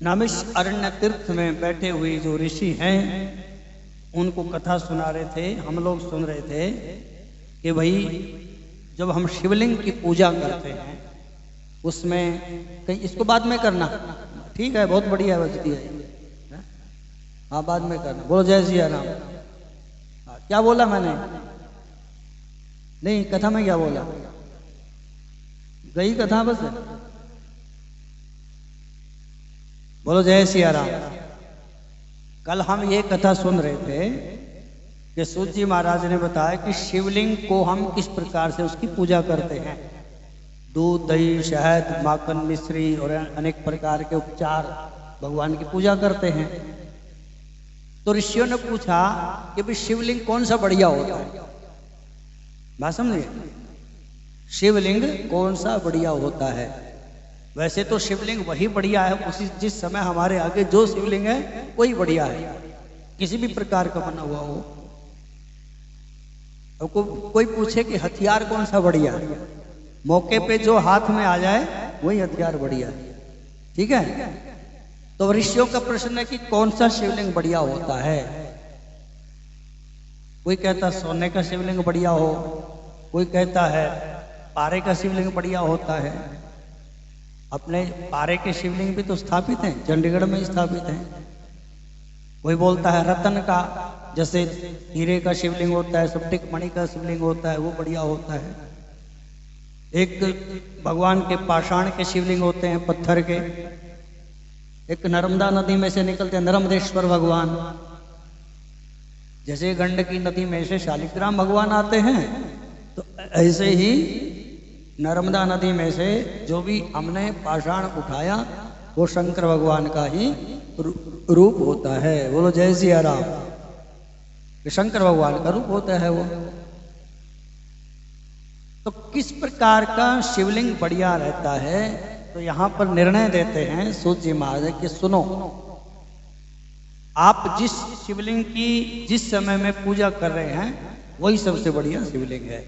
नैमिषारण्य तीर्थ में बैठे हुए जो ऋषि हैं उनको कथा सुना रहे थे। हम लोग सुन रहे थे कि भाई जब हम शिवलिंग की पूजा करते हैं उसमें कहीं, इसको बाद में करना, ठीक है, बहुत बढ़िया बचती है। हाँ बाद में करना। बोलो जय सिया राम। क्या बोला मैंने? नहीं, कथा में क्या बोला? गई कथा बस। बोलो जय सिया राम। कल हम ये कथा सुन रहे थे कि सूत जी महाराज ने बताया कि शिवलिंग को हम किस प्रकार से उसकी पूजा करते हैं। दूध, दही, शहद, माखन, मिश्री और अनेक प्रकार के उपचार भगवान की पूजा करते हैं। तो ऋषियों ने पूछा कि भाई शिवलिंग कौन सा बढ़िया होता है? बात समझिए, शिवलिंग कौन सा बढ़िया होता है? वैसे तो शिवलिंग वही बढ़िया है, उसी जिस समय हमारे आगे जो शिवलिंग है वही बढ़िया है, किसी भी प्रकार का बना हुआ हो। और कोई पूछे कि हथियार कौन सा बढ़िया है, मौके पे जो हाथ में आ जाए वही हथियार बढ़िया है, ठीक है। तो ऋषियों का प्रश्न है कि कौन सा शिवलिंग बढ़िया होता है। कोई कहता सोने का शिवलिंग बढ़िया हो, कोई कहता है पारे का शिवलिंग बढ़िया होता है। अपने पारे के शिवलिंग भी तो स्थापित हैं, चंडीगढ़ में स्थापित हैं। कोई बोलता है रतन का, जैसे हीरे का शिवलिंग होता है, स्फटिक मणि का शिवलिंग होता है, वो बढ़िया होता है। एक भगवान के पाषाण के शिवलिंग होते हैं, पत्थर के। एक नर्मदा नदी में से निकलते हैं नर्मदेश्वर भगवान। जैसे गंडकी नदी में से शालिग्राम भगवान आते हैं, तो ऐसे ही नर्मदा नदी में से जो भी हमने पाषाण उठाया वो शंकर भगवान का ही रूप होता है। बोलो जय सिया राम। शंकर भगवान का रूप होता है वो। तो किस प्रकार का शिवलिंग बढ़िया रहता है? तो यहां पर निर्णय देते हैं सूत जी महाराज कि सुनो, आप जिस शिवलिंग की जिस समय में पूजा कर रहे हैं वही सबसे बढ़िया शिवलिंग है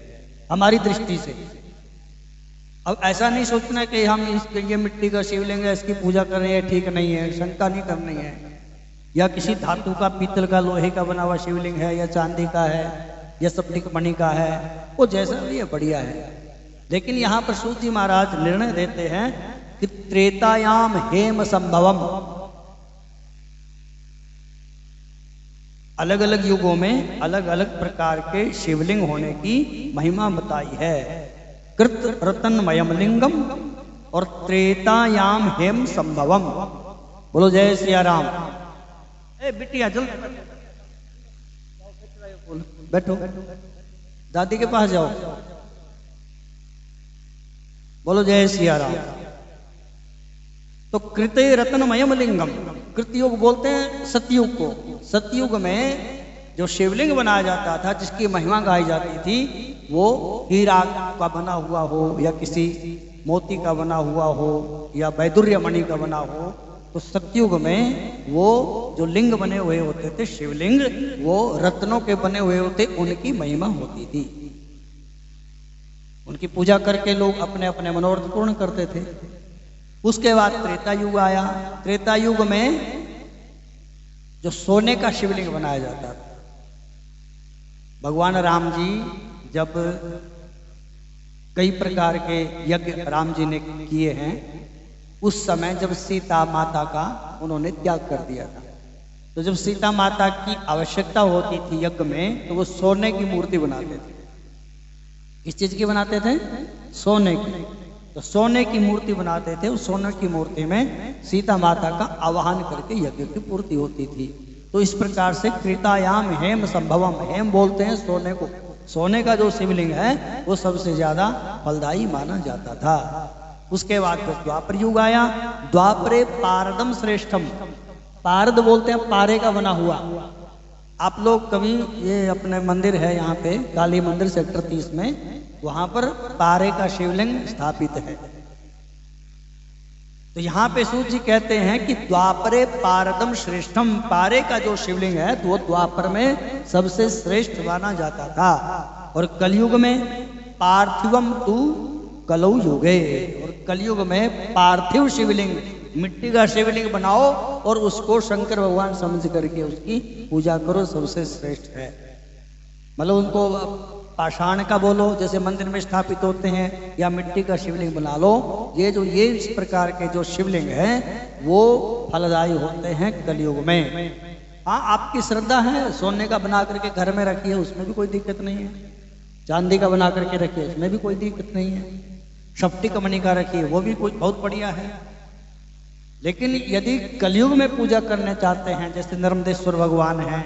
हमारी दृष्टि से। अब ऐसा नहीं सोचना कि हम ये मिट्टी का शिवलिंग है इसकी पूजा कर रहे हैं, ठीक नहीं है, शंका नहीं करनी है। या किसी धातु का, पीतल का, लोहे का बना हुआ शिवलिंग है, या चांदी का है, या स्फटिक मणि का है, वो जैसा भी है बढ़िया है। लेकिन यहाँ पर सूत जी महाराज निर्णय देते हैं कि त्रेतायाम हेम संभवम, अलग अलग युगों में अलग अलग प्रकार के शिवलिंग होने की महिमा बताई है। कृत रतनमयम लिंगम और त्रेतायाम हेम संभवम। बोलो जय सिया राम। ए बिटिया जल्दी बैठो, दादी के पास जाओ। बोलो जय सिया राम। तो कृते रत्नमयम लिंगम, कृतयुग बोलते हैं सतयुग को। सतयुग में जो शिवलिंग बनाया जाता था, जिसकी महिमा गाई जाती थी, वो हीरा का बना हुआ हो, या किसी मोती का बना हुआ हो, या वैदुर्य मणि का बना हो। तो सतयुग में वो जो लिंग बने हुए होते थे शिवलिंग, वो रत्नों के बने हुए होते, उनकी महिमा होती थी। उनकी पूजा करके लोग अपने अपने मनोरथ पूर्ण करते थे। उसके बाद त्रेता युग आया। त्रेता युग में जो सोने का शिवलिंग बनाया जाता था, भगवान राम जी जब कई प्रकार के यज्ञ राम जी ने किए हैं, उस समय जब सीता माता का उन्होंने त्याग कर दिया था, तो जब सीता माता की आवश्यकता होती थी यज्ञ में, तो वो सोने की मूर्ति बनाते थे। किस चीज की बनाते थे? सोने की। तो सोने की मूर्ति बनाते थे। उस सोने की मूर्ति में सीता माता का आवाहन करके यज्ञ की पूर्ति होती थी। तो इस प्रकार से कृतायाम हेम संभवम, हेम बोलते हैं सोने को। सोने का जो शिवलिंग है वो सबसे ज्यादा फलदायी माना जाता था। उसके बाद तो द्वापर युग आया। द्वापरे पारदम श्रेष्ठम, पारद बोलते हैं पारे का बना हुआ। आप लोग कभी, ये अपने मंदिर है यहाँ पे काली मंदिर सेक्टर 30 में, वहां पर पारे का शिवलिंग स्थापित है। तो यहाँ पे सूत जी कहते हैं कि द्वापरे पारदम श्रेष्ठम, पारे का जो शिवलिंग है तो वो द्वापर में सबसे श्रेष्ठ माना जाता था। और कलयुग में पार्थिवम तू कलौ युगे, और कलयुग में पार्थिव शिवलिंग मिट्टी का शिवलिंग बनाओ और उसको शंकर भगवान समझ करके उसकी पूजा करो, सबसे श्रेष्ठ है। मतलब उनको पाषाण का बोलो जैसे मंदिर में स्थापित होते हैं, या मिट्टी का शिवलिंग बना लो। ये इस प्रकार के जो शिवलिंग हैं वो फलदायी होते हैं कलयुग में। हाँ, आपकी श्रद्धा है, सोने का बना करके घर में रखिए, उसमें भी कोई दिक्कत नहीं है। चांदी का बना करके रखिए, उसमें भी कोई दिक्कत नहीं है। शक्ति का मणि का रखिए, वो भी कोई बहुत बढ़िया है। लेकिन यदि कलयुग में पूजा करना चाहते हैं, जैसे नर्मदेश्वर भगवान हैं,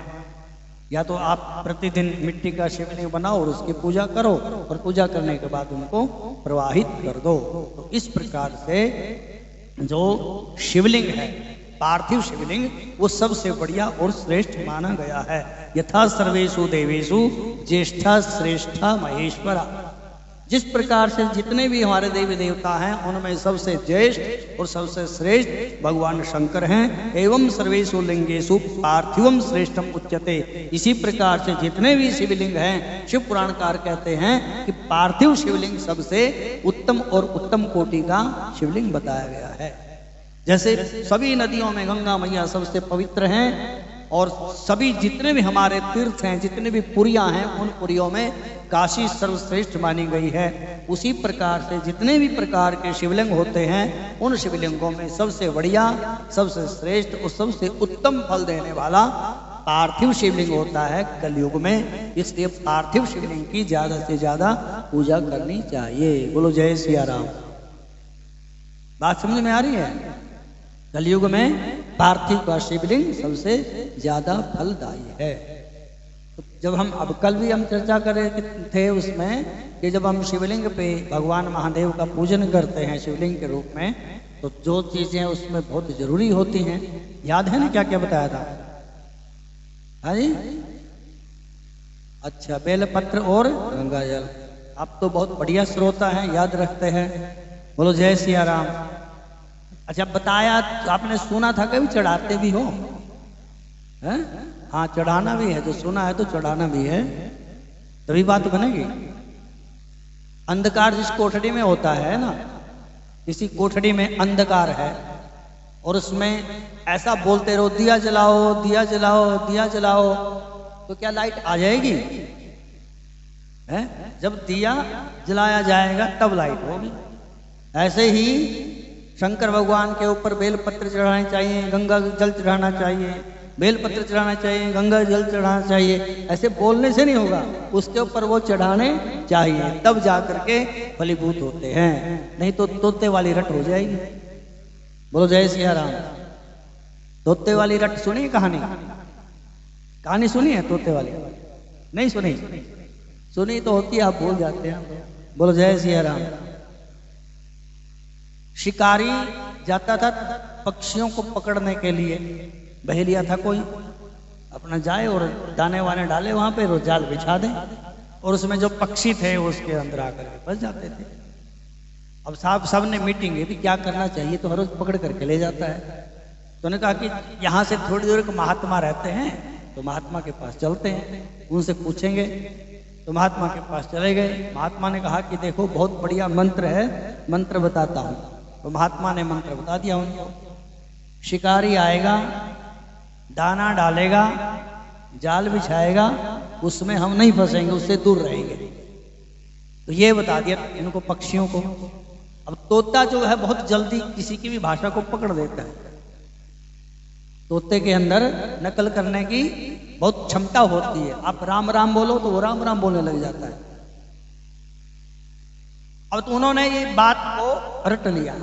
या तो आप प्रतिदिन मिट्टी का शिवलिंग बनाओ और उसकी पूजा करो, और पूजा करने के बाद उनको प्रवाहित कर दो। तो इस प्रकार से जो शिवलिंग है, पार्थिव शिवलिंग, वो सबसे बढ़िया और श्रेष्ठ माना गया है। यथा सर्वेषु देवेषु ज्येष्ठा श्रेष्ठा महेश्वरा। जिस प्रकार से जितने भी हमारे देवी देवता हैं उनमें सबसे ज्येष्ठ और सबसे श्रेष्ठ भगवान शंकर हैं। एवं सर्वेषु लिंगेषु पार्थिवम श्रेष्ठम उच्यते। इसी प्रकार से जितने भी शिवलिंग हैं, शिव पुराणकार कहते हैं कि पार्थिव शिवलिंग सबसे उत्तम और उत्तम कोटि का शिवलिंग बताया गया है। जैसे सभी नदियों में गंगा मैया सबसे पवित्र हैं, और सभी जितने भी हमारे तीर्थ हैं, जितने भी पुरियां हैं, उन पुरियों में काशी सर्वश्रेष्ठ मानी गई है। उसी प्रकार से जितने भी प्रकार के शिवलिंग होते हैं, उन शिवलिंगों में सबसे बढ़िया, सबसे श्रेष्ठ और सबसे उत्तम फल देने वाला पार्थिव शिवलिंग होता है कलयुग में। इसलिए पार्थिव शिवलिंग की ज्यादा से ज्यादा पूजा करनी चाहिए। बोलो जय सिया राम। बात समझ में आ रही है? कलयुग में पार्थिव का शिवलिंग सबसे ज्यादा फलदायी है। तो जब हम अब कल भी हम चर्चा कर रहे थे उसमें कि जब हम शिवलिंग पे भगवान महादेव का पूजन करते हैं शिवलिंग के रूप में, तो जो चीजें उसमें बहुत जरूरी होती हैं, याद है ना क्या क्या बताया था? हाँ जी, अच्छा, बेलपत्र और गंगा जल। आप तो बहुत बढ़िया श्रोता हैं, याद रखते हैं। बोलो जय सिया राम। अच्छा, बताया तो आपने सुना था, कभी चढ़ाते भी हो? हैं? हाँ, चढ़ाना भी है। जो सुना है तो चढ़ाना भी है, तभी बात बनेगी। अंधकार जिस कोठड़ी में होता है ना, किसी कोठड़ी में अंधकार है और उसमें ऐसा बोलते रहो दिया जलाओ दिया जलाओ दिया जलाओ, तो क्या लाइट आ जाएगी? है? जब दिया जलाया जाएगा तब लाइट होगी। ऐसे ही शंकर भगवान के ऊपर बेलपत्र चढ़ाने चाहिए, गंगा जल चढ़ाना चाहिए, बेलपत्र चढ़ाना चाहिए, गंगा जल चढ़ाना चाहिए। ऐसे बोलने से नहीं होगा, उसके ऊपर वो चढ़ाने चाहिए, तब जा करके फलीभूत होते हैं। नहीं तो तोते वाली रट हो जाएगी। बोलो जय सिया राम। तोते वाली रट सुनी कहानी? कहानी सुनी है तोते वाली? नहीं सुनी? सुनी तो होती, आप भूल जाते हैं। बोलो जय सिया राम। शिकारी जाता था पक्षियों को पकड़ने के लिए, बह लिया था कोई, अपना जाए और दाने वाने डाले वहां पे, और जाल बिछा दे, और उसमें जो पक्षी थे वो उसके अंदर आकर के फंस जाते थे। अब साहब सब ने मीटिंग है भी क्या करना चाहिए, तो हर रोज पकड़ करके ले जाता है। तो उन्होंने कहा कि यहाँ से थोड़ी दूर एक महात्मा रहते हैं, तो महात्मा के पास चलते हैं, उनसे पूछेंगे। तो महात्मा के पास चले गए। महात्मा ने कहा कि देखो बहुत बढ़िया मंत्र है, मंत्र बताता हूँ। तो महात्मा ने मंत्र बता दिया उनको। शिकारी आएगा, दाना डालेगा, जाल बिछाएगा, उसमें हम नहीं फंसेंगे, उससे दूर रहेंगे। तो ये बता दिया इनको पक्षियों को। अब तोता जो है बहुत जल्दी किसी की भी भाषा को पकड़ देता है। तोते के अंदर नकल करने की बहुत क्षमता होती है। आप राम राम बोलो तो वो राम राम बोलने लग जाता है। अब तो उन्होंने ये बात को रट लिया।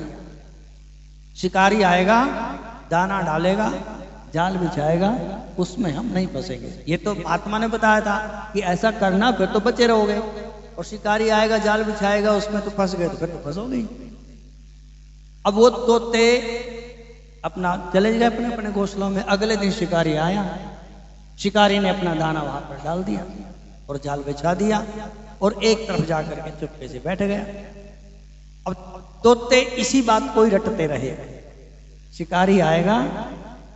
शिकारी आएगा, दाना डालेगा, जाल बिछाएगा, उसमें हम नहीं फंसेंगे। ये तो आत्मा ने बताया था कि ऐसा करना, फिर तो बचे रहोगे। और शिकारी आएगा, जाल बिछाएगा, उसमें तो फंस गए, तो फिर तो फंसोगे। अब वो तोते अपना चले गए अपने अपने घोंसलों में। अगले दिन शिकारी आया, शिकारी ने अपना दाना वहां पर डाल दिया और जाल बिछा दिया, और एक तरफ जाकर के चुपके से बैठ गया। अब तोते इसी बात को ही रटते रहे। शिकारी आएगा,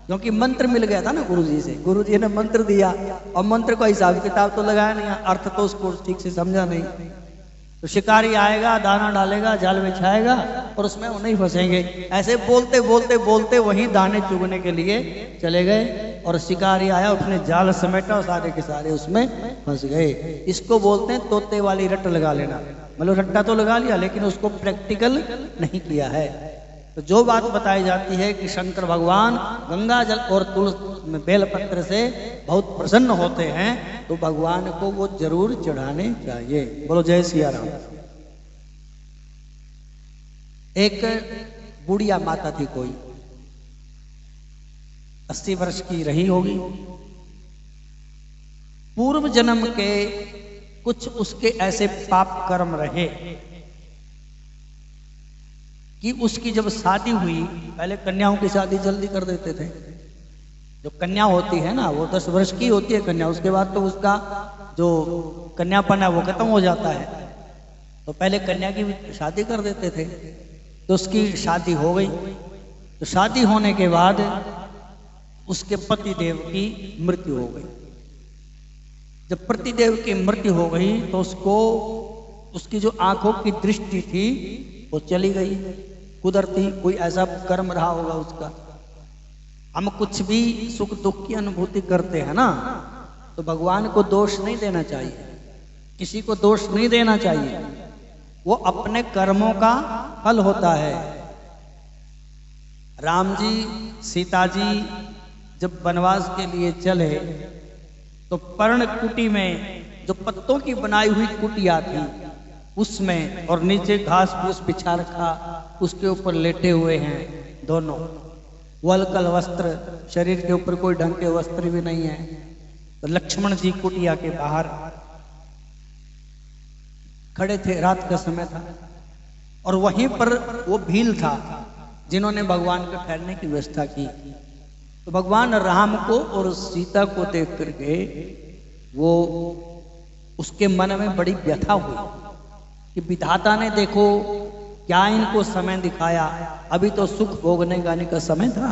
क्योंकि मंत्र मिल गया था ना गुरुजी से, गुरुजी ने मंत्र दिया, और मंत्र का हिसाब किताब तो लगाया नहीं, अर्थ तो उसको ठीक से समझा नहीं। तो शिकारी आएगा, दाना डालेगा, जाल बिछाएगा और उसमें वो नहीं फंसेंगे। ऐसे बोलते बोलते बोलते वहीं दाने चुगने के लिए चले गए और शिकारी आया, उसने जाल समेटा और सारे के सारे उसमें फंस गए। इसको बोलते हैं तोते वाली रट लगा लेना। मतलब रट्टा तो लगा लिया लेकिन उसको प्रैक्टिकल नहीं किया है। तो जो बात बताई जाती है कि शंकर भगवान गंगा जल और तुलसी में बेलपत्र से बहुत प्रसन्न होते हैं, तो भगवान को वो जरूर चढ़ाने चाहिए। बोलो जय सिया राम। एक बुढ़िया माता थी, कोई 80 वर्ष की रही होगी। पूर्व जन्म के कुछ उसके ऐसे पाप कर्म रहे कि उसकी जब शादी हुई, पहले कन्याओं की शादी जल्दी कर देते थे। जो कन्या होती है ना वो 10 वर्ष की होती है कन्या, उसके बाद तो उसका जो कन्यापन है वो खत्म हो जाता है। तो पहले कन्या की शादी कर देते थे। तो उसकी शादी हो गई। तो शादी होने के बाद उसके पति देव की मृत्यु हो गई। जब पतिदेव की मृत्यु हो गई तो उसको उसकी जो आंखों की दृष्टि थी वो चली गई। कुदरती कोई ऐसा कर्म रहा होगा उसका। हम कुछ भी सुख दुख की अनुभूति करते हैं ना, तो भगवान को दोष नहीं देना चाहिए, किसी को दोष नहीं देना चाहिए। वो अपने कर्मों का फल होता है। राम जी सीता जी जब वनवास के लिए चले तो पर्ण कुटी में जो पत्तों की बनाई हुई कुटिया थी उसमें, और नीचे घास फूस बिछा रखा, उसके ऊपर लेटे हुए हैं दोनों। वलकल वस्त्र, शरीर के ऊपर कोई ढंग के वस्त्र भी नहीं है। तो लक्ष्मण जी कुटिया के बाहर खड़े थे, रात का समय था, और वहीं पर वो भील था जिन्होंने भगवान के ठहरने की व्यवस्था की। तो भगवान राम को और सीता को देख करके वो उसके मन में बड़ी व्यथा हुई कि विधाता ने देखो क्या इनको समय दिखाया, अभी तो सुख भोगने गाने का समय था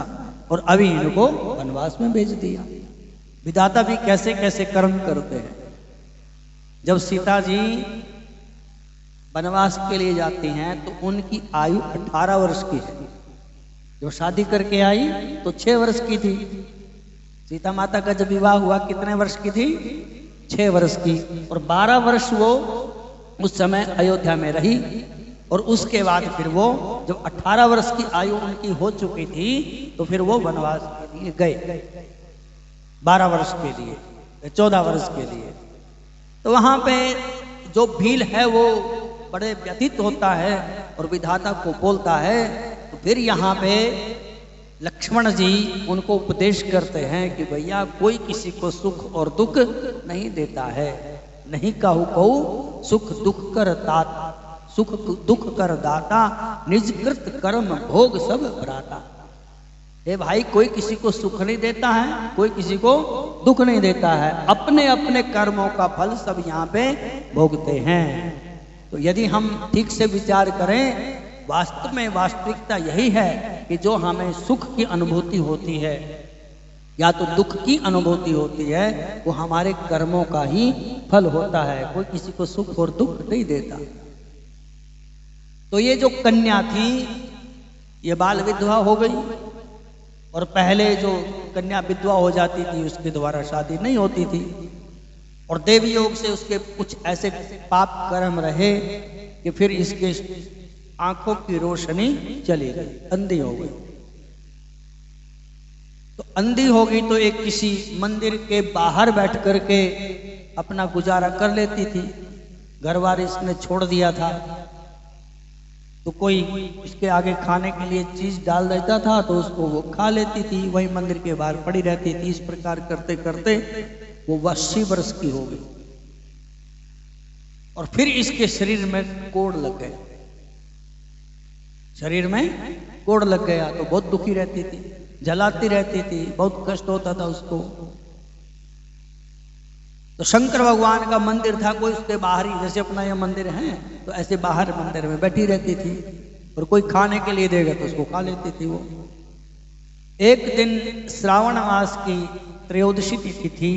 और अभी इनको वनवास में भेज दिया। विधाता भी कैसे कैसे कर्म करते हैं। जब सीता जी वनवास के लिए जाती हैं तो उनकी आयु 18 वर्ष की है। जब शादी करके आई तो 6 वर्ष की थी। सीता माता का जब विवाह हुआ कितने वर्ष की थी? 6 वर्ष की। और 12 वर्ष वो उस समय अयोध्या में रही, और उसके बाद फिर वो जब 18 वर्ष की आयु उनकी हो चुकी थी तो फिर वो वनवास के लिए गए 12 वर्ष के लिए, 14 वर्ष के लिए। तो वहां पे जो भील है वो बड़े व्यथित होता है और विधाता को बोलता है। तो फिर यहाँ पे लक्ष्मण जी उनको उपदेश करते हैं कि भैया कोई किसी को सुख और दुख नहीं देता है। नहीं कहू कहू सुख दुख कर दाता, सुख दुख कर दाता, निजकृत कर्म भोग सब भ्राता। हे भाई, कोई किसी को सुख नहीं देता है, कोई किसी को दुख नहीं देता है। अपने अपने कर्मों का फल सब यहाँ पे भोगते हैं। तो यदि हम ठीक से विचार करें, वास्तव में वास्तविकता यही है कि जो हमें सुख की अनुभूति होती है या तो दुख की अनुभूति होती है, वो हमारे कर्मों का ही फल होता है। कोई किसी को सुख और दुख नहीं देता। तो ये जो कन्या थी ये बाल विधवा हो गई, और पहले जो कन्या विधवा हो जाती थी उसके द्वारा शादी नहीं होती थी, और देवी योग से उसके कुछ ऐसे पाप कर्म रहे कि फिर इसके आंखों की रोशनी चली गई, अंधी हो गई। तो अंधी हो गई तो एक किसी मंदिर के बाहर बैठ करके अपना गुजारा कर लेती थी। घर बार इसने छोड़ दिया था, तो कोई इसके आगे खाने के लिए चीज डाल देता था तो उसको वो खा लेती थी, वही मंदिर के बाहर पड़ी रहती थी। इस प्रकार करते करते वो 80 वर्ष की हो गई, और फिर इसके शरीर में कोढ़ लग गए। शरीर में कोढ़ लग गया तो बहुत दुखी रहती थी, जलाती रहती थी, बहुत कष्ट होता था उसको। तो शंकर भगवान का मंदिर था, कोई उसके बाहर ही, जैसे अपना ये मंदिर है तो ऐसे बाहर मंदिर में बैठी रहती थी, और कोई खाने के लिए देगा तो उसको खा लेती थी वो। एक दिन श्रावण मास की त्रयोदशी तिथि थी,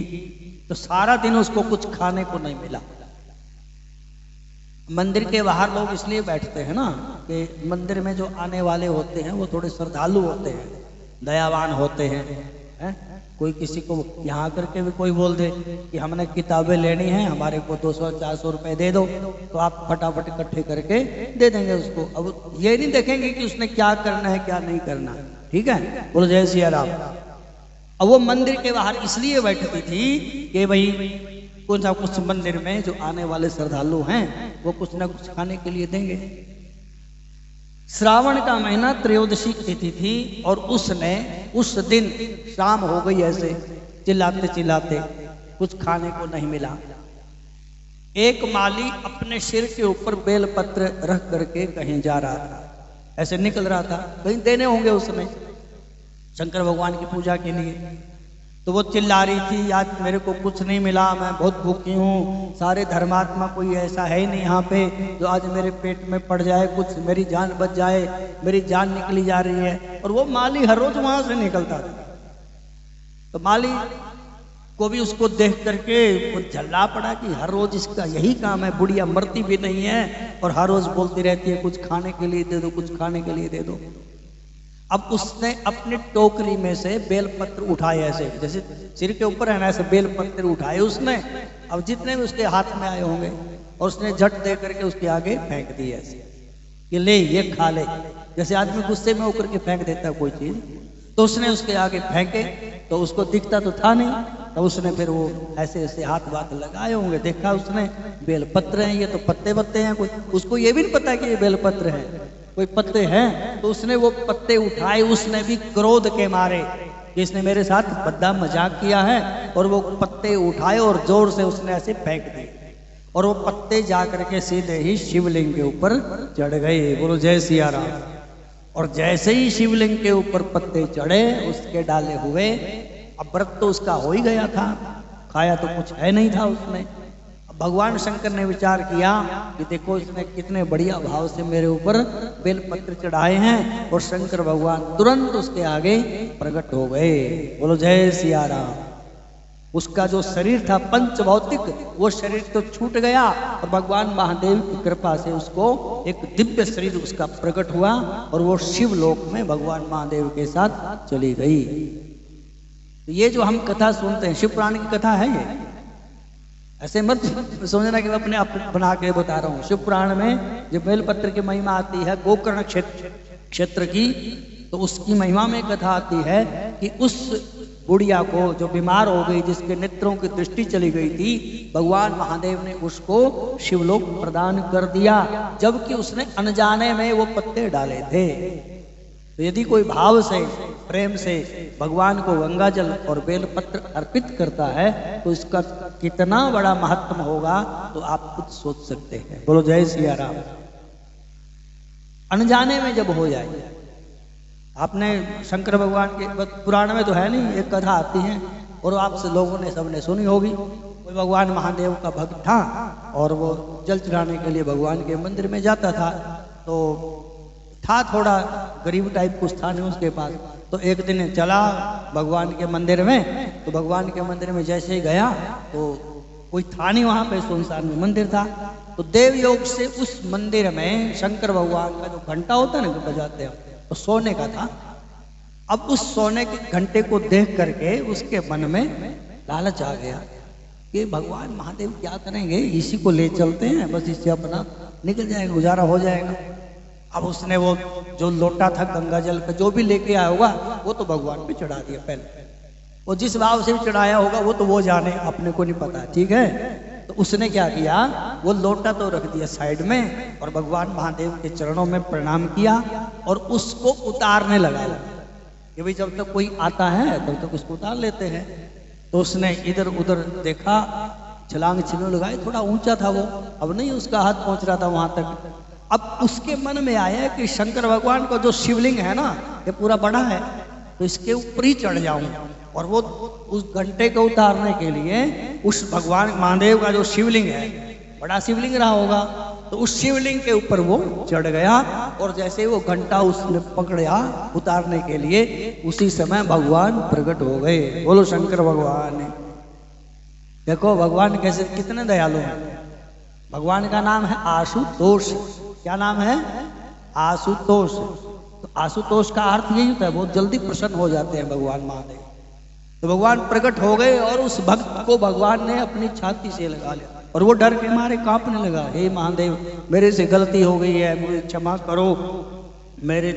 तो सारा दिन उसको कुछ खाने को नहीं मिला। मंदिर के बाहर लोग इसलिए बैठते हैं ना कि मंदिर में जो आने वाले होते हैं वो थोड़े श्रद्धालु होते हैं, दयावान होते हैं, हैं? कोई किसी को यहाँ करके भी कोई बोल दे कि हमने किताबें लेनी है, हमारे को 200-400 रुपए दे दो, तो आप फटाफट इकट्ठे करके दे देंगे उसको। अब ये नहीं देखेंगे कि उसने क्या करना है क्या नहीं करना। ठीक है, बोलो जय सिया राम। अब वो मंदिर के बाहर इसलिए बैठती थी कि भाई कुछ ना कुछ मंदिर में जो आने वाले श्रद्धालु हैं वो कुछ ना कुछ खाने के लिए देंगे। श्रावण का महीना त्रयोदशी तिथि थी और उसने उस दिन शाम हो गई, ऐसे चिल्लाते चिल्लाते कुछ खाने को नहीं मिला। एक माली अपने सिर के ऊपर बेलपत्र रख करके कहीं जा रहा था, ऐसे निकल रहा था, कहीं देने होंगे उसने शंकर भगवान की पूजा के लिए। तो वो चिल्ला रही थी, आज मेरे को कुछ नहीं मिला, मैं बहुत भूखी हूँ, सारे धर्मात्मा कोई ऐसा है ही नहीं यहाँ पे जो आज मेरे पेट में पड़ जाए, कुछ मेरी जान बच जाए, मेरी जान निकली जा रही है। और वो माली हर रोज वहां से निकलता था। तो माली को भी उसको देख करके वो झल्ला पड़ा कि हर रोज इसका यही काम है, बुढ़िया मरती भी नहीं है और हर रोज बोलती रहती है कुछ खाने के लिए दे दो, कुछ खाने के लिए दे दो। अब उसने अपनी टोकरी में से बेलपत्र उठाए, ऐसे जैसे सिर के ऊपर है ना, ऐसे बेलपत्र उठाए उसने। अब जितने भी उसके हाथ में आए होंगे और उसने झट दे करके उसके आगे फेंक दिए ऐसे कि ले ये खा ले, जैसे आदमी गुस्से में होकर के फेंक देता है कोई चीज। तो उसने उसके आगे फेंके तो उसको दिखता तो था नहीं, तो उसने फिर वो ऐसे ऐसे हाथ वाथ लगाए होंगे, देखा उसने बेलपत्र हैं, ये तो पत्ते पत्ते हैं, कोई उसको ये भी नहीं पता कि ये बेलपत्र है, कोई पत्ते हैं। तो उसने वो पत्ते उठाए, उसने भी क्रोध के मारे कि इसने मेरे साथ बद्दा मजाक किया है, और वो पत्ते उठाए और जोर से उसने ऐसे फेंक दिए और वो पत्ते जाकर के सीधे ही शिवलिंग के ऊपर चढ़ गए। बोलो जय सिया राम। और जैसे ही शिवलिंग के ऊपर पत्ते चढ़े, उसके डाले हुए, अब व्रत तो उसका हो ही गया था, खाया तो कुछ है नहीं था उसने। भगवान शंकर ने विचार किया कि देखो इसने कितने बढ़िया भाव से मेरे ऊपर बेलपत्र चढ़ाए हैं, और शंकर भगवान तुरंत उसके आगे प्रकट हो गए। बोलो जय सिया राम। उसका जो शरीर था पंच भौतिक, वो शरीर तो छूट गया और भगवान महादेव की कृपा से उसको एक दिव्य शरीर उसका प्रकट हुआ और वो शिवलोक में भगवान महादेव के साथ चली गई। तो ये जो हम कथा सुनते हैं, शिव पुराण की कथा है ये, ऐसे मत समझना कि मैं अपने आप बना के बता रहा हूँ। शिव पुराण में जो बेलपत्र की महिमा आती है गोकर्ण क्षेत्र की, तो उसकी महिमा में कथा आती है कि उस बुढ़िया को जो बीमार हो गई, जिसके नेत्रों की दृष्टि चली गई थी, भगवान महादेव ने उसको शिवलोक प्रदान कर दिया, जबकि उसने अनजाने में वो पत्ते डाले थे। तो यदि कोई भाव से प्रेम से भगवान को गंगा जल और बेलपत्र अर्पित करता है तो इसका कितना बड़ा महत्व होगा तो आप खुद सोच सकते हैं। बोलो जय सिया राम। अनजाने में जब हो जाए, आपने शंकर भगवान के पुराण में तो है नहीं, एक कथा आती है और आपसे लोगों ने सबने सुनी होगी। कोई भगवान महादेव का भक्त था और वो जल चढ़ाने के लिए भगवान के मंदिर में जाता था। तो था थोड़ा गरीब टाइप कुछ था नहीं उसके पास। तो एक दिन चला भगवान के मंदिर में, तो भगवान के मंदिर में जैसे ही गया तो कोई था नहीं वहां पे, सुनसान में मंदिर था। तो देव योग से उस मंदिर में शंकर भगवान का जो घंटा होता है ना, जो बजाते हैं, तो सोने का था। अब उस सोने के घंटे को देख करके उसके मन में लालच आ गया कि भगवान महादेव क्या करेंगे, इसी को ले चलते हैं, बस इससे अपना निकल जाएगा, गुजारा हो जाएगा। अब उसने वो जो लोटा था गंगा जल का जो भी लेके आया होगा वो तो भगवान पे चढ़ा दिया। पहले वो जिस भाव से भी चढ़ाया होगा वो तो वो जाने, अपने को नहीं पता, ठीक है। तो उसने क्या किया, वो लोटा तो रख दिया साइड में और भगवान महादेव के चरणों में प्रणाम किया और उसको उतारने लगा कि भाई जब तक कोई आता है तब तक उसको उतार लेते हैं। तो उसने इधर उधर देखा, छलांग छिलने लगाई, थोड़ा ऊंचा था वो, अब नहीं उसका हाथ पहुंच रहा था वहां तक। अब उसके मन में आया कि शंकर भगवान का जो शिवलिंग है ना, ये पूरा बड़ा है, तो इसके ऊपर ही चढ़ जाऊं। और वो उस घंटे को उतारने के लिए उस भगवान महादेव का जो शिवलिंग है, बड़ा शिवलिंग रहा होगा, तो उस शिवलिंग के ऊपर वो चढ़ गया और जैसे वो घंटा उसने पकड़ा उतारने के लिए, उसी समय भगवान प्रकट हो गए। बोलो शंकर भगवान। देखो भगवान कैसे कितने दयालु हैं। भगवान का नाम है आशुतोष। क्या नाम है? आशुतोष। तो आशुतोष का अर्थ यही होता है बहुत जल्दी प्रसन्न हो जाते हैं भगवान महादेव। तो भगवान प्रकट हो गए और उस भक्त को भगवान ने अपनी छाती से लगा लिया और वो डर के मारे कांपने लगा। हे महादेव, मेरे से गलती हो गई है, मुझे क्षमा करो, मेरे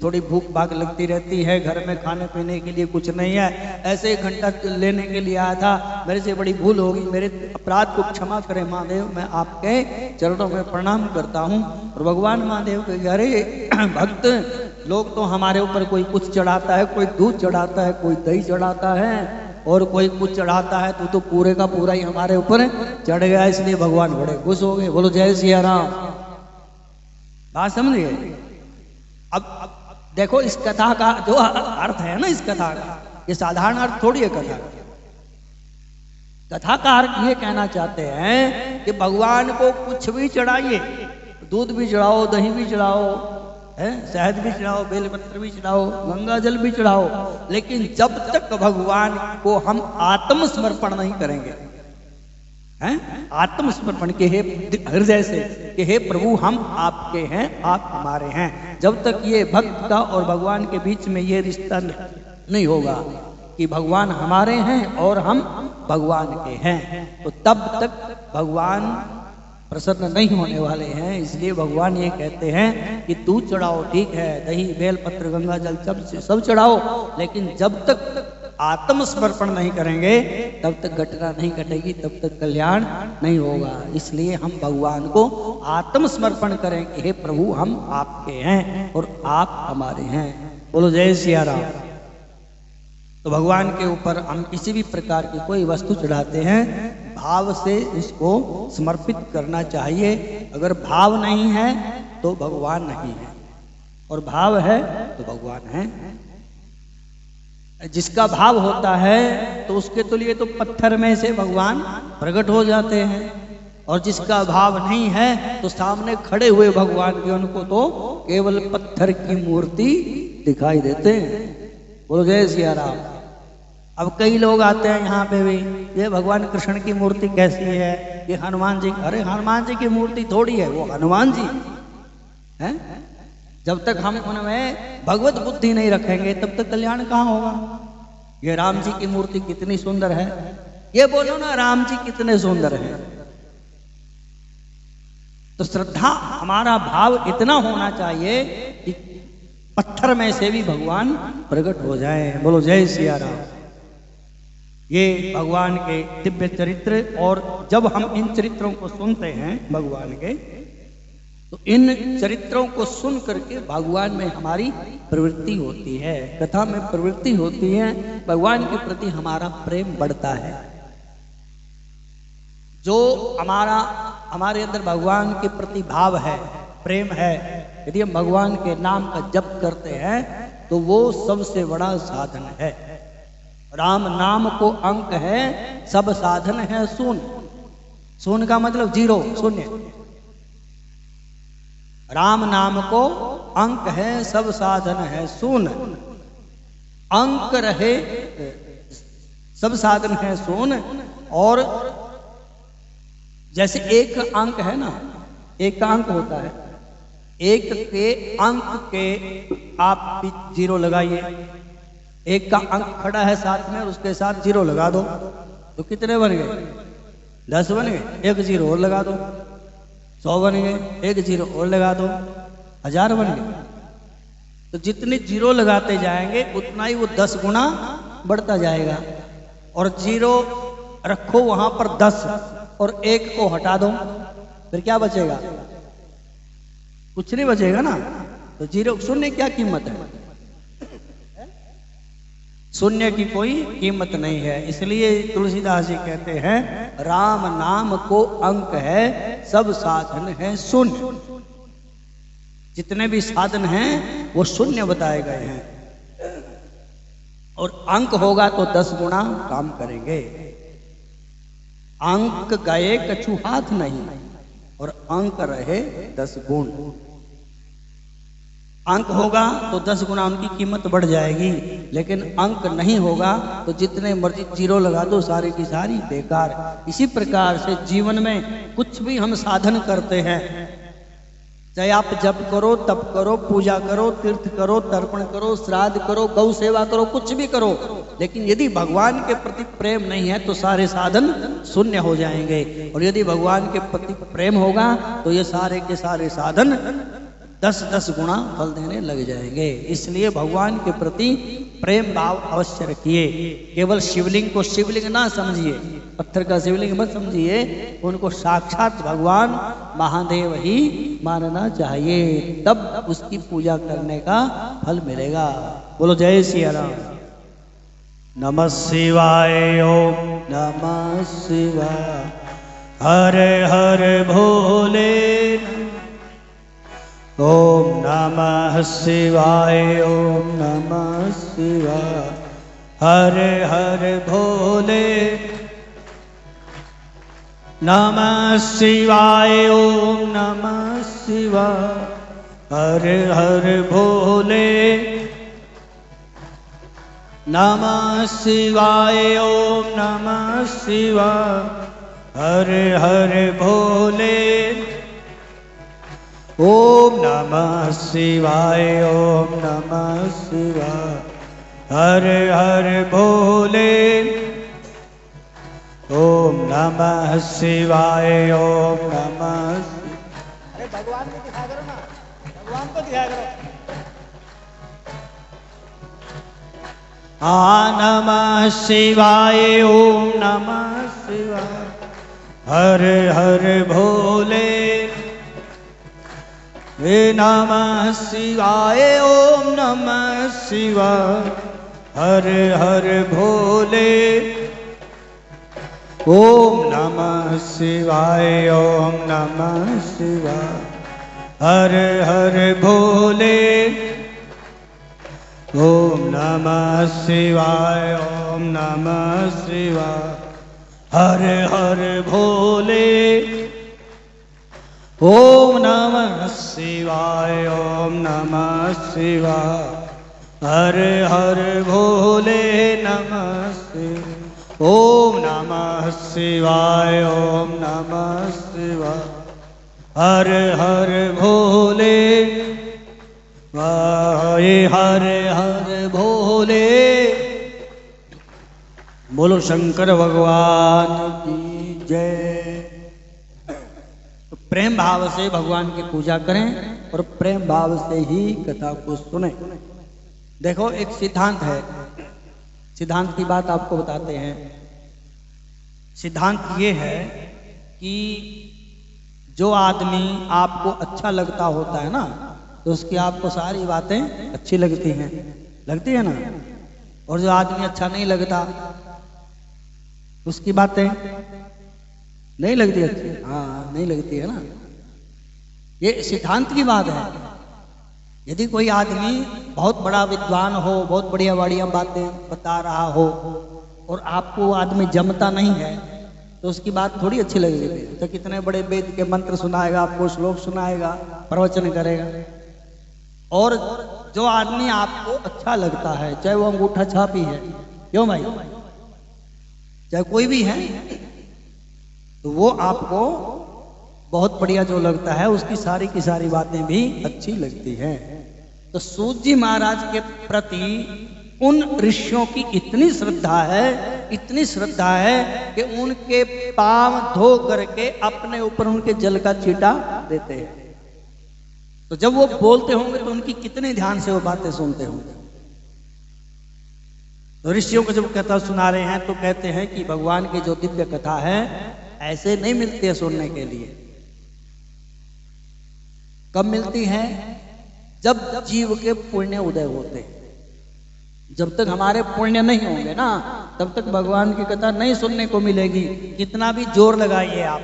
थोड़ी भूख भाग लगती रहती है, घर में खाने पीने के लिए कुछ नहीं है, ऐसे एक घंटा लेने के लिए आया था, मेरे से बड़ी भूल हो गई, मेरे अपराध को क्षमा करें महादेव, मैं आपके चरणों में प्रणाम करता हूँ। और भगवान महादेव के अरे भक्त लोग तो हमारे ऊपर कोई कुछ चढ़ाता है, कोई दूध चढ़ाता है, कोई दही चढ़ाता है और कोई कुछ चढ़ाता है, तो पूरे का पूरा ही हमारे ऊपर चढ़ गया, इसलिए भगवान बड़े खुश हो गए। बोलो जय सिया राम। बात समझिए। अब देखो इस कथा का जो अर्थ है ना, इस कथा का ये साधारण अर्थ थोड़ी है। कथा का अर्थ ये कहना चाहते हैं कि भगवान को कुछ भी चढ़ाइए, दूध भी चढ़ाओ, दही भी चढ़ाओ, है शहद भी चढ़ाओ, बेलपत्र भी चढ़ाओ, गंगा जल भी चढ़ाओ, लेकिन जब तक भगवान को हम आत्मसमर्पण नहीं करेंगे, हैं आत्मसमर्पण के हे हृदय से कि हे प्रभु हम आपके हैं, आप हमारे हैं, जब तक ये भक्त का और भगवान के बीच में ये रिश्ता नहीं होगा कि भगवान हमारे हैं और हम भगवान के हैं, तो तब तक भगवान प्रसन्न नहीं होने वाले हैं। इसलिए भगवान ये कहते हैं कि तू चढ़ाओ, ठीक है, दही बेलपत्र गंगा जल सब चढ़ाओ, लेकिन जब तक आत्मसमर्पण नहीं करेंगे तब तक घटना नहीं घटेगी, तब तक कल्याण नहीं होगा। इसलिए हम भगवान को आत्मसमर्पण करें कि हे प्रभु हम आपके हैं और आप हमारे हैं। बोलो जय सिया राम। तो भगवान के ऊपर हम किसी भी प्रकार की कोई वस्तु चढ़ाते हैं, भाव से इसको समर्पित करना चाहिए। अगर भाव नहीं है तो भगवान नहीं है, और भाव है तो भगवान है। जिसका भाव होता है तो उसके तो लिए तो पत्थर में से भगवान प्रकट हो जाते हैं, और जिसका भाव नहीं है तो सामने खड़े हुए भगवान के उनको तो केवल पत्थर की मूर्ति दिखाई देते हैं। बोलो जय सिया राम। अब कई लोग आते हैं यहाँ पे भी, ये भगवान कृष्ण की मूर्ति कैसी है, ये हनुमान जी, अरे हनुमान जी की मूर्ति थोड़ी है, वो हनुमान जी हैं। जब तक हम उनमें भगवत बुद्धि नहीं रखेंगे तब तक कल्याण कहाँ होगा। ये राम जी की मूर्ति कितनी सुंदर है, ये बोलो ना राम जी कितने सुंदर है। तो श्रद्धा, हमारा भाव इतना होना चाहिए कि पत्थर में से भी भगवान प्रकट हो जाए। बोलो जय सिया राम। ये भगवान के दिव्य चरित्र, और जब हम इन चरित्रों को सुनते हैं भगवान के, तो इन चरित्रों को सुन करके भगवान में हमारी प्रवृत्ति होती है, कथा में प्रवृत्ति होती है, भगवान के प्रति हमारा प्रेम बढ़ता है। जो हमारे अंदर भगवान के प्रति भाव है, प्रेम है, यदि हम भगवान के नाम का जप करते हैं तो वो सबसे बड़ा साधन है। राम नाम को अंक है, सब साधन है शून्य। शून्य का मतलब जीरो, शून्य। राम नाम को अंक है, सब साधन है शून्य। अंक रहे सब साधन है शून्य। और जैसे एक अंक है ना, एक का अंक होता है, एक के अंक के आप जीरो लगाइए, एक का अंक खड़ा है साथ में और उसके साथ जीरो लगा दो, तो कितने बन गए? 10 बन गए। एक जीरो और लगा दो, 100 बन गए। एक जीरो और लगा दो, 1000 बन गए। तो जितने जीरो लगाते जाएंगे उतना ही वो 10 गुना बढ़ता जाएगा। और जीरो रखो वहां पर 10 और एक को हटा दो, फिर क्या बचेगा? कुछ नहीं बचेगा ना। तो जीरो, शून्य क्या कीमत है? शून्य की कोई कीमत नहीं है। इसलिए तुलसीदास जी कहते हैं राम नाम को अंक है, सब साधन है शून्य। जितने भी साधन हैं वो शून्य बताए गए हैं, और अंक होगा तो 10 गुना काम करेंगे। अंक गए कछु हाथ नहीं, और अंक रहे 10 गुण। अंक होगा तो 10 गुना उनकी कीमत बढ़ जाएगी, लेकिन अंक नहीं होगा तो जितने मर्जी जीरो लगा दो सारी की सारी बेकार। इसी प्रकार से जीवन में कुछ भी हम साधन करते हैं, चाहे आप जप करो, तप करो, पूजा करो, तीर्थ करो, तर्पण करो, श्राद्ध करो, गौ सेवा करो, कुछ भी करो, लेकिन यदि भगवान के प्रति प्रेम नहीं है तो सारे साधन शून्य हो जाएंगे। और यदि भगवान के प्रति प्रेम होगा तो ये सारे के सारे साधन 10-10 गुना फल देने लग जाएंगे। इसलिए भगवान के प्रति प्रेम भाव अवश्य रखिए। केवल शिवलिंग को शिवलिंग ना समझिए, पत्थर का शिवलिंग मत समझिए, उनको साक्षात भगवान महादेव ही मानना चाहिए, तब उसकी पूजा करने का फल मिलेगा। बोलो जय सिया राम। नमः शिवाय। ओम नमः शिवाय। हर हर भोले। ओम नमः शिवाय। ओम नमः शिवाय। हर हर भोले। नमः शिवाय। ओम नमः शिवाय। हर हर भोले। नमः शिवाय। ओम नमः शिवाय। हर हर भोले। ओम नमः शिवाय। ओम नमः शिवाय। हर हर भोले। ओम नमः शिवाय। ओम नमः। अरे भगवान को दिखा करो ना, भगवान को दिखा करो। नमः शिवाय। ओम नमः शिवाय। हर हर भोले। हे नमः शिवाय। ओम नमः शिवाय। हर हर भोले। ओम नमः शिवाय। ओम नमः शिवाय। हर हर भोले। ओम नमः शिवाय। ओम नमः शिवाय। हर हर भोले। ओम नमः शिवाय। ओम नमः शिवाय। हर हर भोले। नमः शिवाय। ओम नमः शिवाय। ओम नमः शिवाय। हर हर भोले। हर हर भोले। बोलो शंकर भगवान की जय। तो प्रेम भाव से भगवान की पूजा करें और प्रेम भाव से ही कथा को सुने। देखो एक सिद्धांत है, सिद्धांत की बात आपको बताते हैं। सिद्धांत ये है कि जो आदमी आपको अच्छा लगता होता है ना, तो उसकी आपको सारी बातें अच्छी लगती है ना। और जो आदमी अच्छा नहीं लगता उसकी बातें नहीं लगती अच्छी, हाँ नहीं लगती है ना। ये सिद्धांत की बात है। यदि कोई आदमी बहुत बड़ा विद्वान हो, बहुत बढ़िया बढ़िया बातें बता रहा हो और आपको वो आदमी जमता नहीं है, तो उसकी बात थोड़ी अच्छी लगेगी। तो कितने बड़े वेद के मंत्र सुनाएगा, आपको श्लोक सुनाएगा, प्रवचन करेगा। और जो आदमी आपको अच्छा लगता है, चाहे वो अंगूठा छापी है, क्यों भाई, चाहे कोई भी है, तो वो आपको बहुत बढ़िया जो लगता है उसकी सारी की सारी बातें भी अच्छी लगती हैं। तो सूत जी महाराज के प्रति उन ऋषियों की इतनी श्रद्धा है कि उनके पांव धो करके अपने ऊपर उनके जल का छींटा देते हैं। तो जब वो बोलते होंगे तो उनकी कितने ध्यान से वो बातें सुनते होंगे। तो ऋषियों को जब कथा सुना रहे हैं तो कहते हैं कि भगवान की जो दिव्य कथा है ऐसे नहीं मिलती है सुनने के लिए। कब मिलती है? जब जीव के पुण्य उदय होते हैं। जब तक हमारे पुण्य नहीं होंगे ना, तब तक भगवान की कथा नहीं सुनने को मिलेगी, कितना भी जोर लगाइए आप।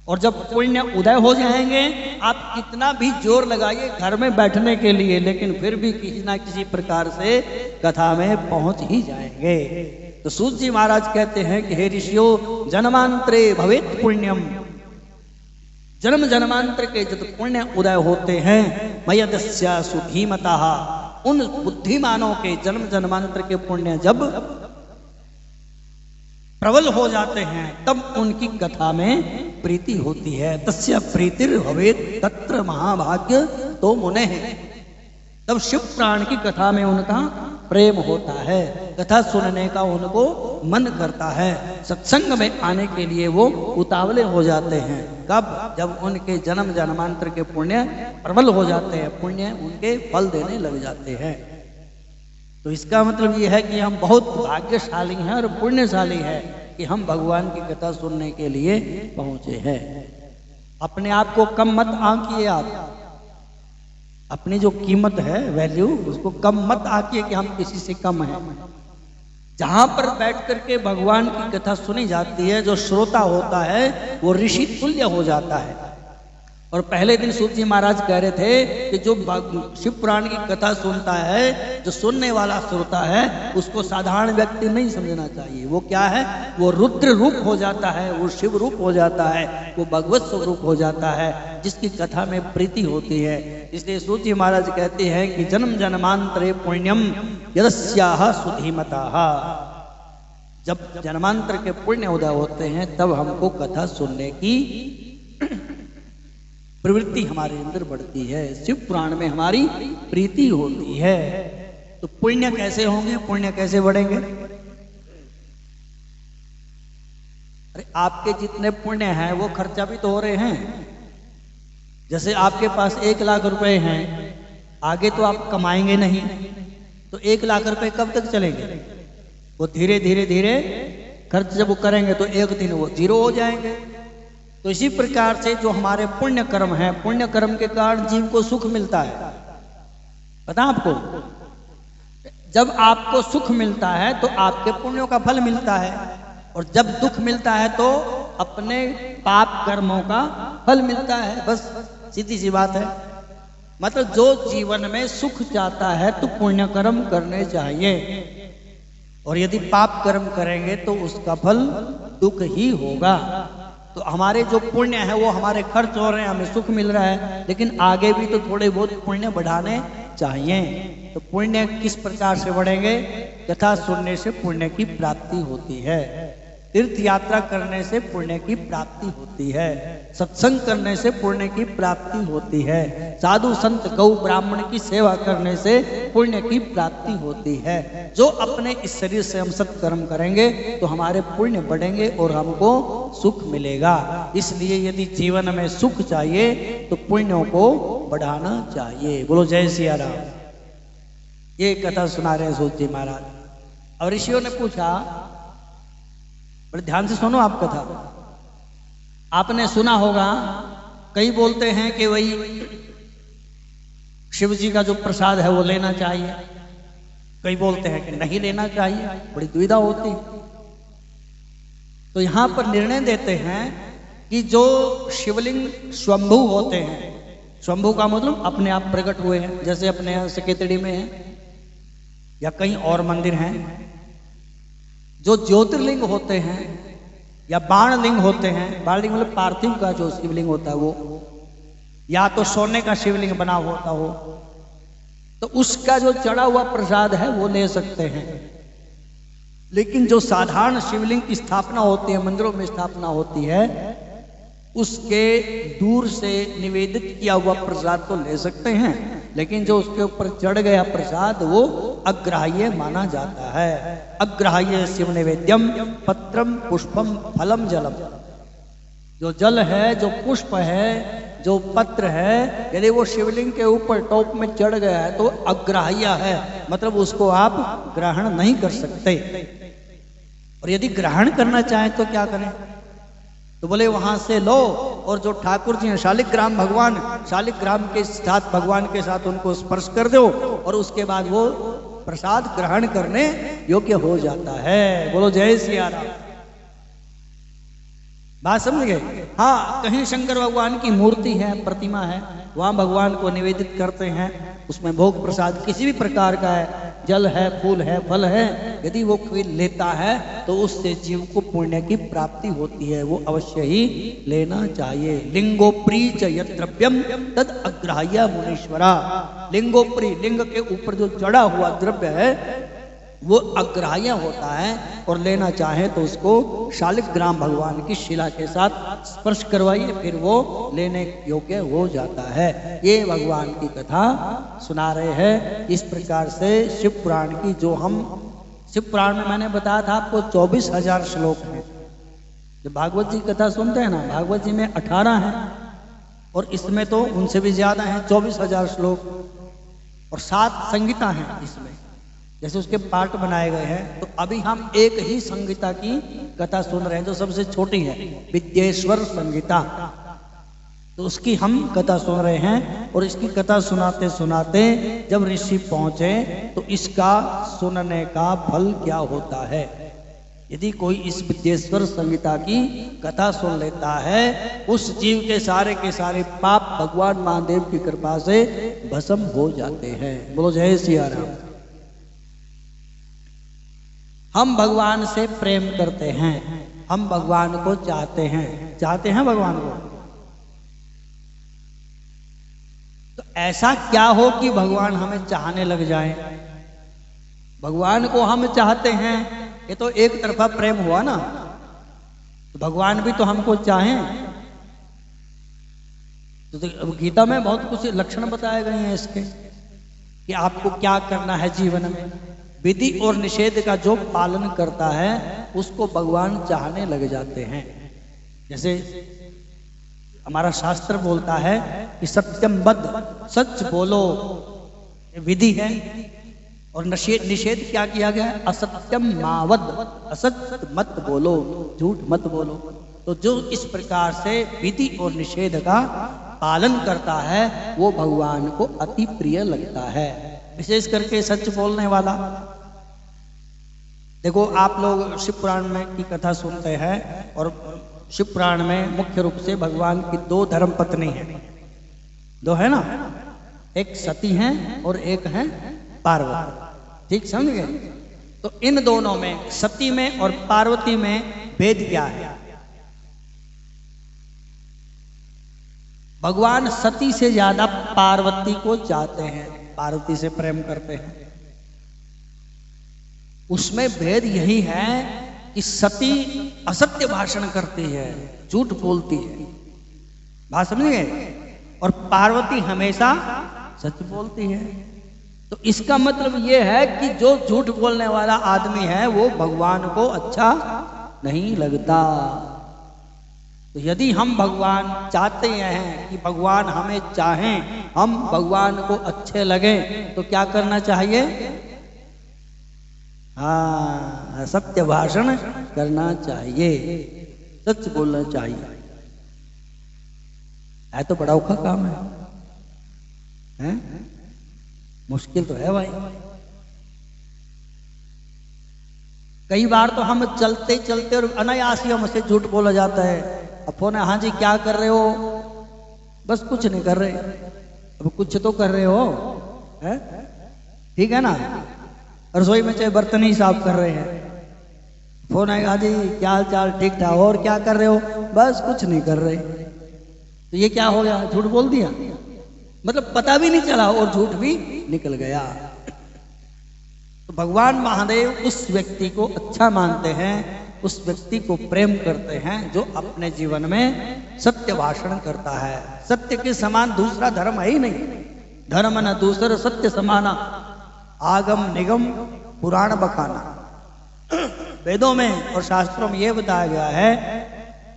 और जब पुण्य उदय हो जाएंगे, आप कितना भी जोर लगाइए घर में बैठने के लिए, लेकिन फिर भी किसी ना किसी प्रकार से कथा में पहुंच ही जाएंगे। तो सूत जी महाराज कहते हैं कि हे ऋषियों, जन्मांतरे भवेत् पुण्यम, जन्म जन्मांतर के जब पुण्य उदय होते हैं, मयदस्या सुधीमतः, उन बुद्धिमानों के जन्म जन्मांतर के पुण्य जब प्रबल हो जाते हैं, तब उनकी कथा में प्रीति होती है। तस्य प्रीतिर भवेत् तत्र महाभाग्य तो मुने है। तब शिव प्राण की कथा में उनका प्रेम होता है, कथा सुनने का उनको मन करता है, सत्संग में आने के लिए वो उतावले हो जाते हैं। कब? जब उनके जन्म जन्मांतर के पुण्य प्रबल हो जाते हैं, पुण्य उनके फल देने लग जाते हैं। तो इसका मतलब ये है कि हम बहुत भाग्यशाली हैं और पुण्यशाली हैं कि हम भगवान की कथा सुनने के लिए पहुंचे हैं। अपने आप को कम मत आंकिए, आप अपनी जो कीमत है, वैल्यू, उसको कम मत आंकिए कि हम किसी से कम हैं। जहां पर बैठ करके भगवान की कथा सुनी जाती है, जो श्रोता होता है वो ऋषि तुल्य हो जाता है। और पहले दिन सूत जी महाराज कह रहे थे कि जो शिव पुराण की कथा सुनता है, जो सुनने वाला श्रोता है, उसको साधारण व्यक्ति नहीं समझना चाहिए। वो क्या है? वो रुद्र रूप हो जाता है, वो शिव रूप हो जाता है, वो भगवत स्वरूप हो जाता है, जिसकी कथा में प्रीति होती है। इसलिए सूत जी महाराज कहते हैं कि जन्म जन्मांतरे पुण्यम यदस्याः सुधीमताः, जब जन्मांतर के पुण्य उदय होते हैं तब हमको कथा सुनने की प्रवृत्ति हमारे अंदर बढ़ती है, शिव पुराण में हमारी प्रीति होती है। तो पुण्य कैसे होंगे, पुण्य कैसे बढ़ेंगे? अरे आपके जितने पुण्य हैं वो खर्चा भी तो हो रहे हैं। जैसे आपके पास 1 लाख रुपए हैं, आगे तो आप कमाएंगे नहीं, तो 1 लाख रुपए कब तक चलेंगे? वो धीरे धीरे धीरे खर्च जब वो करेंगे तो एक दिन वो 0 हो जाएंगे। तो इसी प्रकार से जो हमारे पुण्य कर्म हैं, पुण्य कर्म के कारण जीव को सुख मिलता है। पता आपको, जब आपको सुख मिलता है तो आपके पुण्यों का फल मिलता है, और जब दुख मिलता है तो अपने पाप कर्मों का फल मिलता है। बस सीधी सी बात है। मतलब जो जीवन में सुख चाहता है तो पुण्य कर्म करने चाहिए, और यदि पाप कर्म करेंगे तो उसका फल दुख ही होगा। तो हमारे जो पुण्य है वो हमारे खर्च हो रहे हैं, हमें सुख मिल रहा है, लेकिन आगे भी तो थोड़े बहुत पुण्य बढ़ाने चाहिए। तो पुण्य किस प्रकार से बढ़ेंगे? कथा सुनने से पुण्य की प्राप्ति होती है, तीर्थ यात्रा करने से पुण्य की प्राप्ति होती है, सत्संग करने से पुण्य की प्राप्ति होती है, साधु संत गौ ब्राह्मण की सेवा करने से पुण्य की प्राप्ति होती है। जो अपने इस शरीर से हम सत्कर्म करेंगे तो हमारे पुण्य बढ़ेंगे और हमको सुख मिलेगा। इसलिए यदि जीवन में सुख चाहिए तो पुण्यों को बढ़ाना चाहिए। बोलो जय सिया राम। ये कथा सुना रहे हैं सूत जी महाराज। और ऋषियों ने पूछा, बड़े ध्यान से सुनो आप कथा, आपने सुना होगा, कई बोलते हैं कि वही शिव जी का जो प्रसाद है वो लेना चाहिए, कई बोलते हैं कि नहीं लेना चाहिए, बड़ी दुविधा होती। तो यहां पर निर्णय देते हैं कि जो शिवलिंग स्वयंभू होते हैं, स्वयंभू का मतलब अपने आप प्रकट हुए हैं, जैसे अपने यहाँ सकेतड़ी में है या कहीं और मंदिर हैं, जो ज्योतिर्लिंग होते हैं या बाण लिंग होते हैं, बाण लिंग मतलब पार्थिव का जो शिवलिंग होता है वो, या तो सोने का शिवलिंग बना होता हो, तो उसका जो चढ़ा हुआ प्रसाद है वो ले सकते हैं। लेकिन जो साधारण शिवलिंग की स्थापना होती है, मंदिरों में स्थापना होती है, उसके दूर से निवेदित किया हुआ प्रसाद तो ले सकते हैं, लेकिन जो उसके ऊपर चढ़ गया प्रसाद वो अग्राह्य माना जाता है। अग्राह्य शिव निवेद्यम पत्रम पुष्पम फलम जलम। जो जल है, जो पुष्प है, जो पत्र है, यदि वो शिवलिंग के ऊपर टॉप में चढ़ गया है तो अग्राह्य है, मतलब उसको आप ग्रहण नहीं कर सकते। और यदि ग्रहण करना चाहें तो क्या करें? तो बोले वहां से लो, और जो ठाकुर जी हैं शालिग्राम भगवान, शालिग्राम के साथ भगवान के साथ उनको स्पर्श कर दो, और उसके बाद वो प्रसाद ग्रहण करने योग्य हो जाता है। बोलो जय सिया राम। बात समझ गए? हाँ, कहीं शंकर भगवान की मूर्ति है, प्रतिमा है, वहां भगवान को निवेदित करते हैं, उसमें भोग प्रसाद किसी भी प्रकार का है, जल है, फूल है, फल है, यदि वो कोई लेता है तो उससे जीव को पुण्य की प्राप्ति होती है, वो अवश्य ही लेना चाहिए। लिंगोप्री च यत् द्रव्यम तद अग्राह्य मुनीश्वरा। लिंगोप्री, लिंग के ऊपर जो चढ़ा हुआ द्रव्य है वो अग्राह्य होता है, और लेना चाहे तो उसको शालिग्राम भगवान की शिला के साथ स्पर्श करवाइए, फिर वो लेने योग्य हो जाता है। ये भगवान की कथा सुना रहे हैं। इस प्रकार से शिव पुराण की जो हम शिव पुराण में मैंने बताया था आपको 24,000 श्लोक हैं। जब भागवत जी कथा सुनते हैं ना, भागवत जी में 18 हैं और इसमें तो उनसे भी ज्यादा हैं, 24,000 श्लोक, और 7 संहिता हैं इसमें, जैसे उसके पार्ट बनाए गए हैं। तो अभी हम एक ही संहिता की कथा सुन रहे हैं जो सबसे छोटी है, विद्येश्वर संहिता। तो उसकी हम कथा सुन रहे हैं, और इसकी कथा सुनाते सुनाते जब ऋषि पहुंचे तो इसका सुनने का फल क्या होता है। यदि कोई इस विद्येश्वर संहिता की कथा सुन लेता है, उस जीव के सारे पाप भगवान महादेव की कृपा से भस्म हो जाते हैं। बोलो जय सिया राम। हम भगवान से प्रेम करते हैं, हम भगवान को चाहते हैं भगवान को। तो ऐसा क्या हो कि भगवान हमें चाहने लग जाएं? भगवान को हम चाहते हैं, ये तो एक तरफा प्रेम हुआ ना। तो भगवान भी तो हमको चाहें। तो अब गीता में बहुत कुछ लक्षण बताए गए हैं इसके, कि आपको क्या करना है जीवन में। विधि और निषेध का जो पालन करता है उसको भगवान चाहने लग जाते हैं। जैसे हमारा शास्त्र बोलता है कि सत्यम वद, सच बोलो, विधि है। और निषेध क्या किया गया है? असत्यम मावद, असत्य मत बोलो, झूठ मत बोलो। तो जो इस प्रकार से विधि और निषेध का पालन करता है वो भगवान को अति प्रिय लगता है, विशेष करके सच बोलने वाला। देखो आप लोग शिव पुराण में की कथा सुनते हैं, और शिव पुराण में मुख्य रूप से भगवान की 2 धर्म पत्नी हैं, 2 है ना, एक सती हैं और एक है पार्वती। ठीक समझ गए? तो इन दोनों में, सती में और पार्वती में भेद क्या है? भगवान सती से ज्यादा पार्वती को चाहते हैं, पार्वती से प्रेम करते हैं। उसमें भेद यही है कि सती असत्य भाषण करती है, झूठ बोलती है, बात समझ गए? और पार्वती हमेशा सच बोलती है। तो इसका मतलब यह है कि जो झूठ बोलने वाला आदमी है वो भगवान को अच्छा नहीं लगता। तो यदि हम भगवान चाहते हैं कि भगवान हमें चाहें, हम भगवान को अच्छे लगे, तो क्या करना चाहिए? हाँ, सत्य भाषण करना चाहिए, सच बोलना चाहिए। है तो बड़ा औखा काम है? मुश्किल तो है भाई। कई बार तो हम चलते चलते और अनायास ही हमसे झूठ बोला जाता है। अब फोन है, हाँ जी क्या कर रहे हो? बस कुछ नहीं कर रहे। अब कुछ तो कर रहे हो, है? ठीक है ना? रसोई में चाहे बर्तन ही साफ कर रहे हैं, फोन आएगा, हाँ जी क्या हाल चाल, ठीक ठाक, और क्या कर रहे हो? बस कुछ नहीं कर रहे। तो ये क्या हो गया? झूठ बोल दिया, मतलब पता भी नहीं चला और झूठ भी निकल गया। तो भगवान महादेव उस व्यक्ति को अच्छा मानते हैं, उस व्यक्ति को प्रेम करते हैं जो अपने जीवन में सत्य भाषण करता है। सत्य के समान दूसरा धर्म है ही नहीं। धर्म न दूसर सत्य समाना, आगम निगम पुराण बखाना। वेदों में और शास्त्रों में यह बताया गया है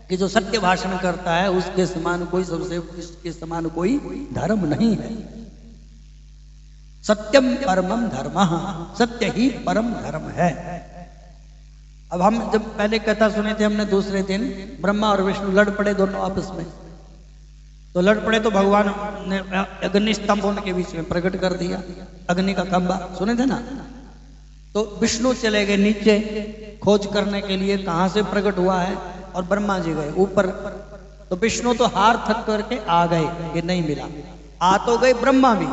कि जो सत्य भाषण करता है उसके समान कोई, सबसे उसके समान कोई धर्म नहीं है। सत्यम परमम धर्मः, सत्य ही परम धर्म है। अब हम जब पहले कथा सुने थे हमने, दूसरे दिन ब्रह्मा और विष्णु लड़ पड़े दोनों आपस में। तो लड़ पड़े तो भगवान ने अग्नि स्तंभ उनके बीच में प्रकट कर दिया, अग्नि का खंभा, सुने थे ना? तो विष्णु चले गए नीचे खोज करने के लिए कहां से प्रकट हुआ है, और ब्रह्मा जी गए ऊपर। तो विष्णु तो हार थक करके आ गए, ये नहीं मिला। आ तो गए ब्रह्मा भी,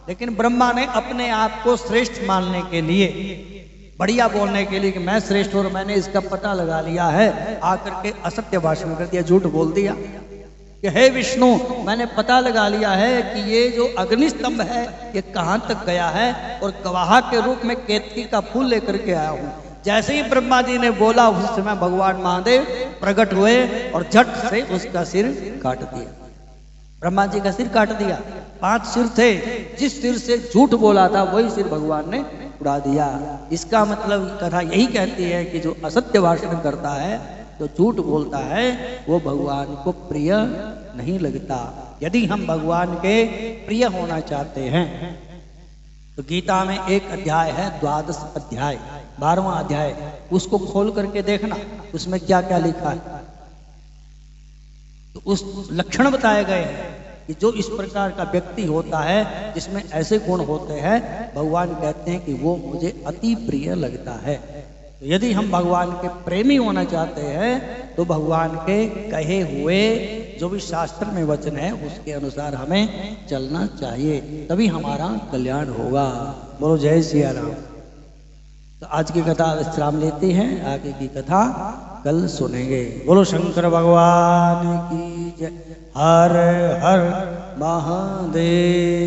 लेकिन ब्रह्मा ने अपने आप को श्रेष्ठ मानने के लिए, बढ़िया बोलने के लिए कि मैं श्रेष्ठ और मैंने इसका पता लगा लिया है, आकर के असत्य भाषण कर दिया, झूठ बोल दिया कि हे विष्णु, मैंने पता लगा लिया है कि ये जो अग्निस्तंभ है ये कहाँ तक गया है, और गवाह के रूप में केतकी का फूल लेकर के आया हूँ। जैसे ही ब्रह्मा जी ने बोला उस समय भगवान महादेव प्रकट हुए और झट से उसका सिर काट दिया। ब्रह्मा जी का सिर काट दिया। 5 सिर थे, जिस सिर से झूठ बोला था वही सिर भगवान ने उड़ा दिया। इसका मतलब कथा यही कहती है कि जो असत्य भाषण करता है, जो झूठ बोलता है, वो भगवान को प्रिय नहीं लगता। यदि हम भगवान के प्रिय होना चाहते हैं तो गीता में एक अध्याय है, 12वां अध्याय, 12वां अध्याय, उसको खोल करके देखना, उसमें क्या क्या लिखा है। तो उस लक्षण बताए गए हैं कि जो इस प्रकार का व्यक्ति होता है, जिसमें ऐसे गुण होते हैं, भगवान कहते हैं कि वो मुझे अति प्रिय लगता है। तो यदि हम भगवान के प्रेमी होना चाहते हैं तो भगवान के कहे हुए जो भी शास्त्र में वचन है उसके अनुसार हमें चलना चाहिए, तभी हमारा कल्याण होगा। बोलो जय सिया राम। तो आज की कथा विश्राम लेते हैं, आगे की कथा कल सुनेंगे। बोलो शंकर भगवान की जय। हर हर महादेव।